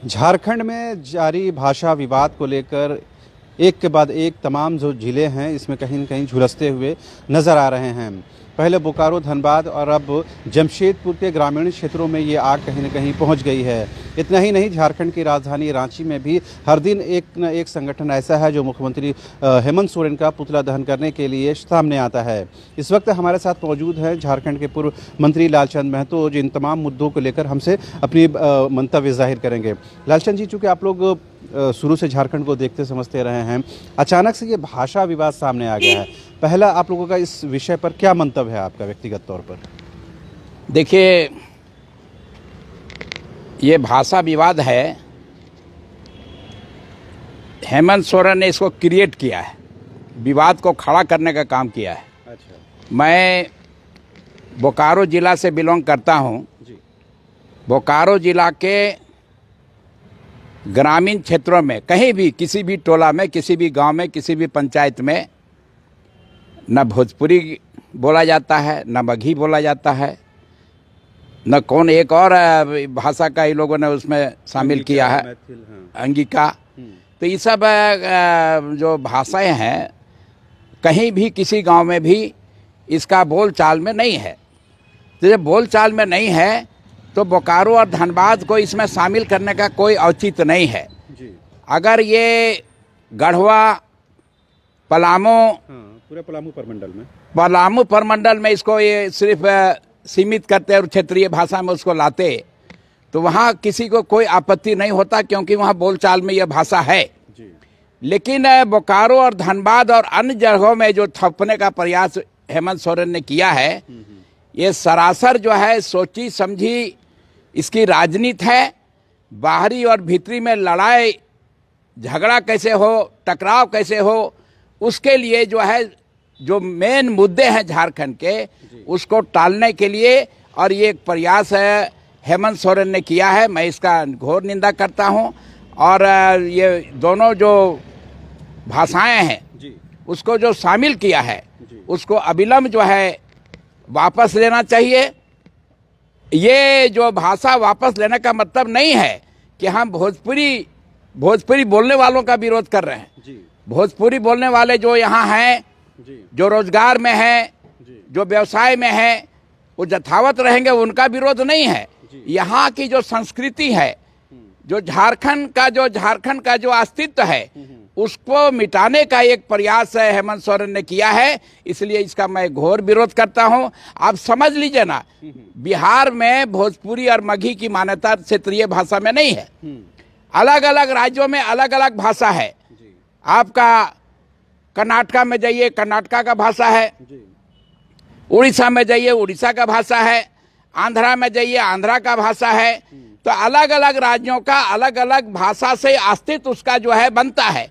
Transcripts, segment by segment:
झारखंड में जारी भाषा विवाद को लेकर एक के बाद एक तमाम जो जिले हैं इसमें कहीं न कहीं झुलसते हुए नजर आ रहे हैं। पहले बोकारो, धनबाद और अब जमशेदपुर के ग्रामीण क्षेत्रों में ये आग कहीं न कहीं पहुंच गई है। इतना ही नहीं, झारखंड की राजधानी रांची में भी हर दिन एक न एक संगठन ऐसा है जो मुख्यमंत्री हेमंत सोरेन का पुतला दहन करने के लिए सामने आता है। इस वक्त हमारे साथ मौजूद हैं झारखंड के पूर्व मंत्री लालचंद महतो, जिन तमाम मुद्दों को लेकर हमसे अपनी मंतव्य जाहिर करेंगे। लालचंद जी, चूँकि आप लोग शुरू से झारखंड को देखते समझते रहे हैं, अचानक से ये भाषा विवाद सामने आ गया है। पहला, आप लोगों का इस विषय पर क्या मंतव्य है आपका व्यक्तिगत तौर पर? देखिए, ये भाषा विवाद है, हेमंत सोरेन ने इसको क्रिएट किया है, विवाद को खड़ा करने का काम किया है। अच्छा। मैं बोकारो जिला से बिलोंग करता हूँ। बोकारो जिला के ग्रामीण क्षेत्रों में कहीं भी, किसी भी टोला में, किसी भी गांव में, किसी भी पंचायत में न भोजपुरी बोला जाता है, न मगही बोला जाता है, न कौन एक और भाषा का ये लोगों ने उसमें शामिल किया है, अंगिका। तो ये सब जो भाषाएं हैं, कहीं भी किसी गांव में भी इसका बोल चाल में नहीं है। तो जब बोल चाल में नहीं है तो बोकारो और धनबाद को इसमें शामिल करने का कोई औचित्य नहीं है। अगर ये गढ़वा, पलामू, पूरे पलामू परमंडल में इसको ये सिर्फ सीमित करते और क्षेत्रीय भाषा में उसको लाते तो वहाँ किसी को कोई आपत्ति नहीं होता, क्योंकि वहाँ बोलचाल में यह भाषा है। लेकिन बोकारो और धनबाद और अन्य जगहों में जो थपने का प्रयास हेमंत सोरेन ने किया है, ये सरासर जो है सोची समझी इसकी राजनीति है। बाहरी और भीतरी में लड़ाई झगड़ा कैसे हो, टकराव कैसे हो, उसके लिए जो है, जो मेन मुद्दे हैं झारखंड के, उसको टालने के लिए और ये एक प्रयास है हेमंत सोरेन ने किया है। मैं इसका घोर निंदा करता हूं। और ये दोनों जो भाषाएं हैं उसको जो शामिल किया है उसको अविलंब जो है वापस लेना चाहिए। ये जो भाषा वापस लेने का मतलब नहीं है कि हम भोजपुरी बोलने वालों का विरोध कर रहे हैं। भोजपुरी बोलने वाले जो यहाँ हैं, जो रोजगार में हैं, जो व्यवसाय में हैं, वो यथावत रहेंगे, उनका विरोध नहीं है। यहाँ की जो संस्कृति है, जो झारखंड का जो अस्तित्व है, उसको मिटाने का एक प्रयास है हेमंत सोरेन ने किया है। इसलिए इसका मैं घोर विरोध करता हूं। आप समझ लीजिए ना, बिहार में भोजपुरी और मगही की मान्यता क्षेत्रीय भाषा में नहीं है। अलग अलग राज्यों में अलग अलग भाषा है। आपका कर्नाटका में जाइए, कर्नाटका का भाषा है। उड़ीसा में जाइए, उड़ीसा का भाषा है। आंध्रा में जाइए, आंध्रा का भाषा है। तो अलग अलग राज्यों का अलग अलग भाषा से अस्तित्व उसका जो है बनता है।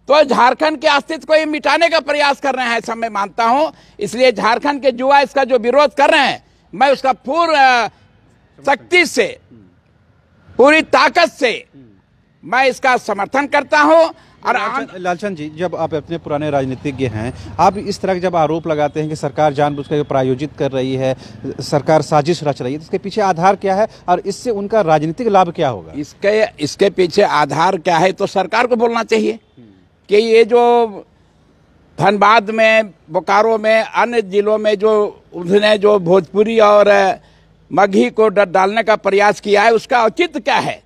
तो झारखंड के अस्तित्व को ये मिटाने का प्रयास कर रहे हैं, ऐसा मैं मानता हूं। इसलिए झारखंड के युवा इसका जो विरोध कर रहे हैं, मैं उसका पूर्ण शक्ति से, पूरी ताकत से मैं इसका समर्थन करता हूं। और लालचंद जी, जब आप अपने पुराने राजनीतिज्ञ हैं, आप इस तरह के जब आरोप लगाते हैं कि सरकार जानबूझकर प्रायोजित कर रही है, सरकार साजिश रच रही है, तो इसके पीछे आधार क्या है और इससे उनका राजनीतिक लाभ क्या होगा? इसके पीछे आधार क्या है तो सरकार को बोलना चाहिए कि ये जो धनबाद में, बोकारो में, अन्य जिलों में जो उन्होंने जो भोजपुरी और मगही को डालने का प्रयास किया है, उसका औचित्य क्या है?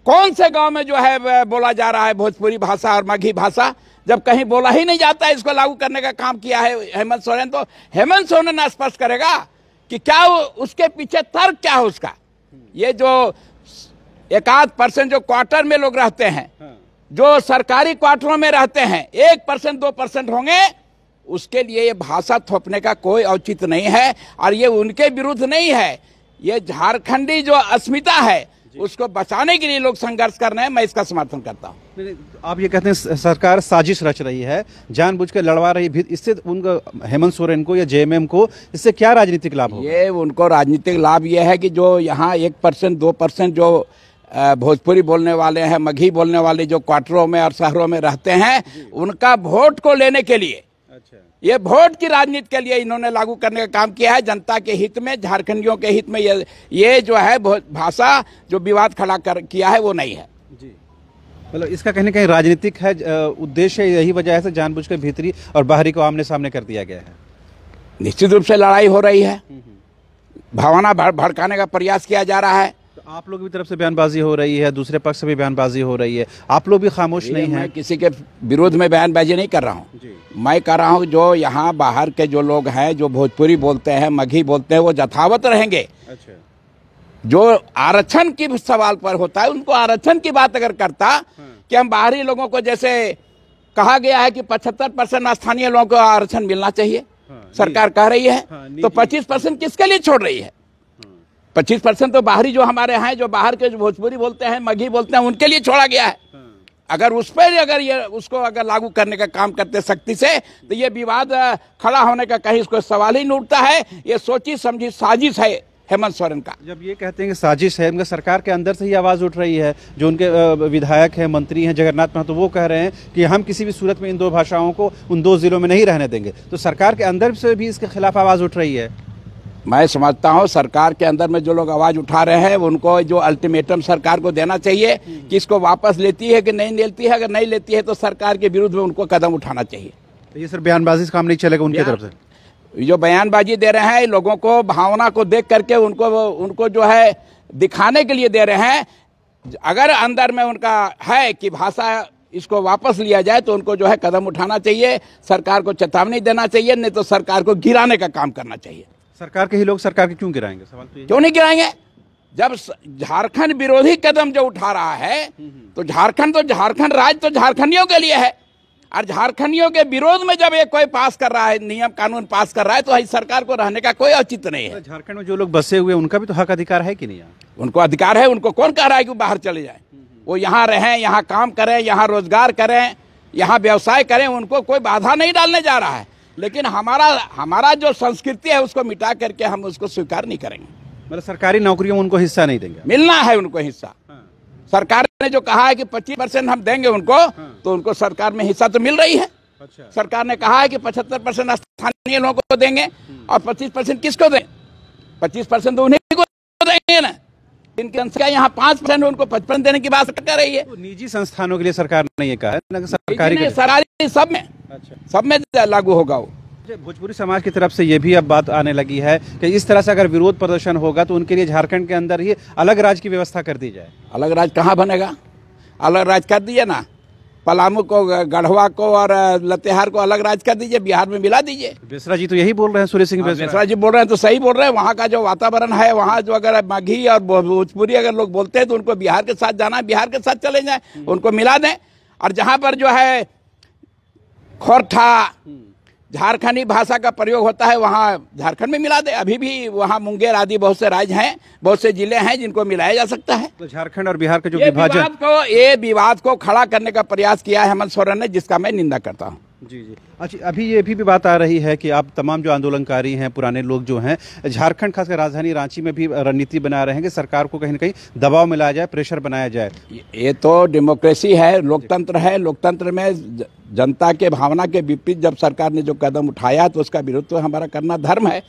कौन से गांव में जो है बोला जा रहा है भोजपुरी भाषा और मगही भाषा? जब कहीं बोला ही नहीं जाता है, इसको लागू करने का काम किया है हेमंत सोरेन। तो हेमंत सोरेन स्पष्ट करेगा कि क्या उसके पीछे तर्क क्या है उसका। ये जो 1% जो क्वार्टर में लोग रहते हैं, जो सरकारी क्वार्टरों में रहते हैं, 1% 2% होंगे, उसके लिए ये भाषा थोपने का कोई औचित्य नहीं है। और ये उनके विरुद्ध नहीं है, ये झारखंडी जो अस्मिता है उसको बचाने के लिए लोग संघर्ष कर रहे हैं। मैं इसका समर्थन करता हूं। आप ये कहते हैं सरकार साजिश रच रही है, जानबूझकर लड़वा रही है, इससे उनको, हेमंत सोरेन को या जेएमएम को, इससे क्या राजनीतिक लाभ होगा? ये उनको राजनीतिक लाभ ये है कि जो यहाँ 1% 2% जो भोजपुरी बोलने वाले हैं, मगही बोलने वाले जो क्वार्टरों में और शहरों में रहते हैं, उनका वोट को लेने के लिए ये वोट की राजनीति के लिए इन्होंने लागू करने का काम किया है। जनता के हित में, झारखंडियों के हित में ये जो है भाषा जो विवाद खड़ा किया है वो नहीं है जी। मतलब इसका कहीं ना कहीं राजनीतिक है उद्देश्य, यही वजह से जानबूझकर भीतरी और बाहरी को आमने सामने कर दिया गया है। निश्चित रूप से लड़ाई हो रही है, भावना भड़काने का प्रयास किया जा रहा है। तो आप लोग की तरफ से बयानबाजी हो रही है, दूसरे पक्ष से भी बयानबाजी हो रही है, आप लोग भी खामोश नहीं हैं। मैं किसी के विरोध में बयानबाजी नहीं कर रहा हूँ, मैं कर रहा हूँ जो यहाँ बाहर के जो लोग हैं, जो भोजपुरी बोलते हैं, मगही बोलते हैं, वो यथावत रहेंगे। अच्छा। जो आरक्षण की सवाल पर होता है, उनको आरक्षण की बात अगर करता कि हम बाहरी लोगों को, जैसे कहा गया है कि 75% स्थानीय लोगों को आरक्षण मिलना चाहिए, सरकार कह रही है, तो 25% किसके लिए छोड़ रही है? 25% तो बाहरी जो हमारे हैं, जो बाहर के जो भोजपुरी बोलते हैं, मगही बोलते हैं, उनके लिए छोड़ा गया है। अगर उस पर अगर ये उसको अगर लागू करने का काम करते सख्ती से, तो ये विवाद खड़ा होने का कहीं इसको सवाल ही नहीं उठता है। ये सोची समझी साजिश है हेमंत सोरेन का। जब ये कहते हैं कि साजिश है, उनका सरकार के अंदर से ही आवाज उठ रही है। जो उनके विधायक हैं, मंत्री हैं, जगन्नाथ महतो, वो कह रहे हैं कि हम किसी भी सूरत में इन दो भाषाओं को उन दो जिलों में नहीं रहने देंगे। तो सरकार के अंदर से भी इसके खिलाफ आवाज उठ रही है। मैं समझता हूं सरकार के अंदर में जो लोग आवाज उठा रहे हैं, उनको जो अल्टीमेटम सरकार को देना चाहिए कि इसको वापस लेती है कि नहीं लेती है। अगर नहीं लेती है तो सरकार के विरुद्ध में उनको कदम उठाना चाहिए। तो ये सिर्फ बयानबाजी से काम नहीं चलेगा उनकी तरफ से। जो बयानबाजी दे रहे हैं, लोगों को भावना को देख करके उनको जो है दिखाने के लिए दे रहे हैं। अगर अंदर में उनका है कि भाषा इसको वापस लिया जाए, तो उनको जो है कदम उठाना चाहिए, सरकार को चेतावनी देना चाहिए, नहीं तो सरकार को गिराने का काम करना चाहिए। सरकार के ही लोग सरकार के क्यों गिराएंगे? सवाल तो क्यों नहीं गिराएंगे? जब झारखंड विरोधी कदम जो उठा रहा है, तो झारखंड राज्य तो झारखंडियों के लिए है, और झारखंडियों के विरोध में जब ये कोई पास कर रहा है, नियम कानून पास कर रहा है, तो सरकार को रहने का कोई औचित्य नहीं है। झारखंड में जो लोग बसे हुए, उनका भी तो हक अधिकार है कि नहीं? उनको अधिकार है। उनको कौन कह रहा है कि वो बाहर चले जाए? वो यहाँ रहें, यहाँ काम करें, यहाँ रोजगार करें, यहाँ व्यवसाय करें, उनको कोई बाधा नहीं डालने जा रहा है। लेकिन हमारा जो संस्कृति है, उसको मिटा करके हम उसको स्वीकार नहीं करेंगे। मतलब सरकारी नौकरियों में उनको हिस्सा नहीं देंगे? मिलना है उनको हिस्सा। सरकार ने जो कहा है कि 25% हम देंगे उनको, तो उनको सरकार में हिस्सा तो मिल रही है। अच्छा। सरकार ने कहा है कि 75% स्थानीय लोगों को देंगे, और 25% किसको दें? 25% तो उन्हीं को देंगे ना। इनकी संख्या यहाँ 5% है, उनको 55 देने की बात कर रही है। तो निजी संस्थानों के लिए सरकार ने ये कहा है ना, सरकारी सब में। अच्छा। सब में लागू होगा वो। भोजपुरी समाज की तरफ से ये भी अब बात आने लगी है कि इस तरह से अगर विरोध प्रदर्शन होगा, तो उनके लिए झारखंड के अंदर ही अलग राज्य की व्यवस्था कर दी जाए। अलग राज्य कहाँ बनेगा? अलग राज्य कर दीजिए ना, पलामू को, गढ़वा को और लातेहार को अलग राज्य कर दीजिए, बिहार में मिला दीजिए। बेसरा जी तो यही बोल रहे हैं, सुरेश सिंह बेसरा जी बोल रहे हैं, तो सही बोल रहे हैं। वहाँ का जो वातावरण है, वहाँ जो अगर मगही और भोजपुरी अगर लोग बोलते हैं, तो उनको बिहार के साथ जाना है, बिहार के साथ चले जाए, उनको मिला दें। और जहाँ पर जो है खोरठा, झारखंडी भाषा का प्रयोग होता है, वहाँ झारखंड में मिला दे। अभी भी वहाँ मुंगेर आदि बहुत से राज्य हैं, बहुत से जिले हैं जिनको मिलाया जा सकता है। तो झारखंड और बिहार के जो विवाद को खड़ा करने का प्रयास किया है हेमंत सोरेन ने, जिसका मैं निंदा करता हूँ। जी जी। अच्छा, अभी ये भी बात आ रही है कि आप तमाम जो आंदोलनकारी हैं, पुराने लोग जो हैं, झारखंड खासकर राजधानी रांची में भी रणनीति बना रहे हैं कि सरकार को कहीं ना कहीं दबाव में लाया जाए, प्रेशर बनाया जाए। ये तो डेमोक्रेसी है, लोकतंत्र है। लोकतंत्र में जनता के भावना के विपरीत जब सरकार ने जो कदम उठाया, तो उसका विरोध तो हमारा करना धर्म है।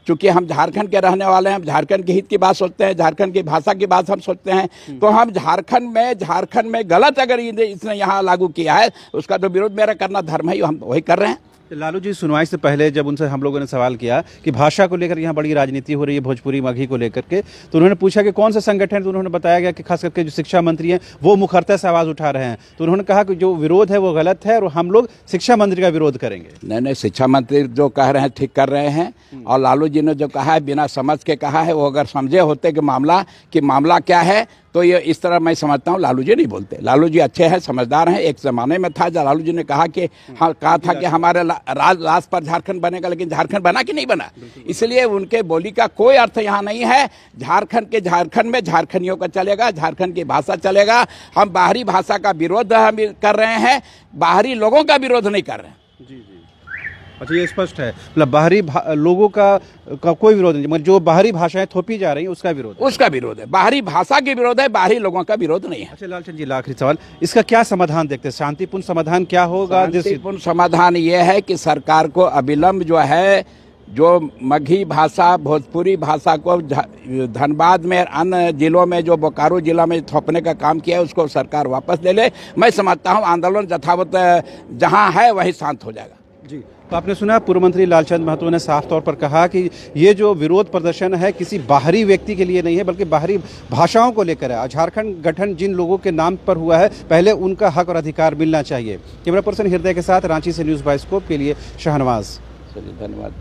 क्योंकि हम झारखंड के रहने वाले हैं, हम झारखंड के हित की बात सोचते हैं, झारखंड की भाषा की बात हम सोचते हैं। तो हम झारखंड में गलत अगर इसने यहाँ लागू किया है, उसका तो विरोध मेरा करना धर्म है, हम वही कर रहे हैं। लालू जी, सुनवाई से पहले जब उनसे हम लोगों ने सवाल किया कि भाषा को लेकर यहाँ बड़ी राजनीति हो रही है, भोजपुरी मगही को लेकर के, तो उन्होंने पूछा कि कौन सा संगठन, तो उन्होंने बताया गया कि खास करके जो शिक्षा मंत्री हैं, वो मुखरता से आवाज उठा रहे हैं। तो उन्होंने कहा कि जो विरोध है वो गलत है और हम लोग शिक्षा मंत्री का विरोध करेंगे। नहीं, शिक्षा मंत्री जो कह रहे हैं ठीक कर रहे हैं, और लालू जी ने जो कहा है बिना समझ के कहा है। वो अगर समझे होते कि मामला क्या है, तो ये इस तरह मैं समझता हूँ लालू जी नहीं बोलते। लालू जी अच्छे हैं, समझदार हैं। एक जमाने में था जब लालू जी ने कहा था कि हमारे राज पर झारखंड बनेगा, लेकिन झारखंड बना कि नहीं बना। इसलिए उनके बोली का कोई अर्थ यहाँ नहीं है। झारखंड में झारखंडियों का चलेगा, झारखंड की भाषा चलेगा। हम बाहरी भाषा का विरोध हम कर रहे हैं, बाहरी लोगों का विरोध नहीं कर रहे हैं। जी जी। अच्छा, ये स्पष्ट है, मतलब बाहरी लोगों का कोई विरोध नहीं, मतलब जो बाहरी भाषाएं थोपी जा रही हैं उसका विरोध है। उसका विरोध है, बाहरी भाषा के विरोध है, बाहरी लोगों का विरोध नहीं है। अच्छा लालचंद जी, आखिरी सवाल, इसका क्या समाधान देखते हैं? शांतिपूर्ण समाधान क्या होगा? शांतिपूर्ण समाधान ये है कि सरकार को अविलंब जो है, जो मगही भाषा, भोजपुरी भाषा को धनबाद में, अन्य जिलों में, जो बोकारो जिला में थोपने का काम किया है, उसको सरकार वापस ले ले। मैं समझता हूँ आंदोलन यथावत जहाँ है वही शांत हो जाएगा। जी, तो आपने सुना पूर्व मंत्री लालचंद महतो ने साफ तौर पर कहा कि ये जो विरोध प्रदर्शन है किसी बाहरी व्यक्ति के लिए नहीं है, बल्कि बाहरी भाषाओं को लेकर है। झारखंड गठन जिन लोगों के नाम पर हुआ है, पहले उनका हक और अधिकार मिलना चाहिए। कैमरा पर्सन हृदय के साथ रांची से न्यूज़ बाइस्कोप के लिए शाहनवाज। चलिए, धन्यवाद।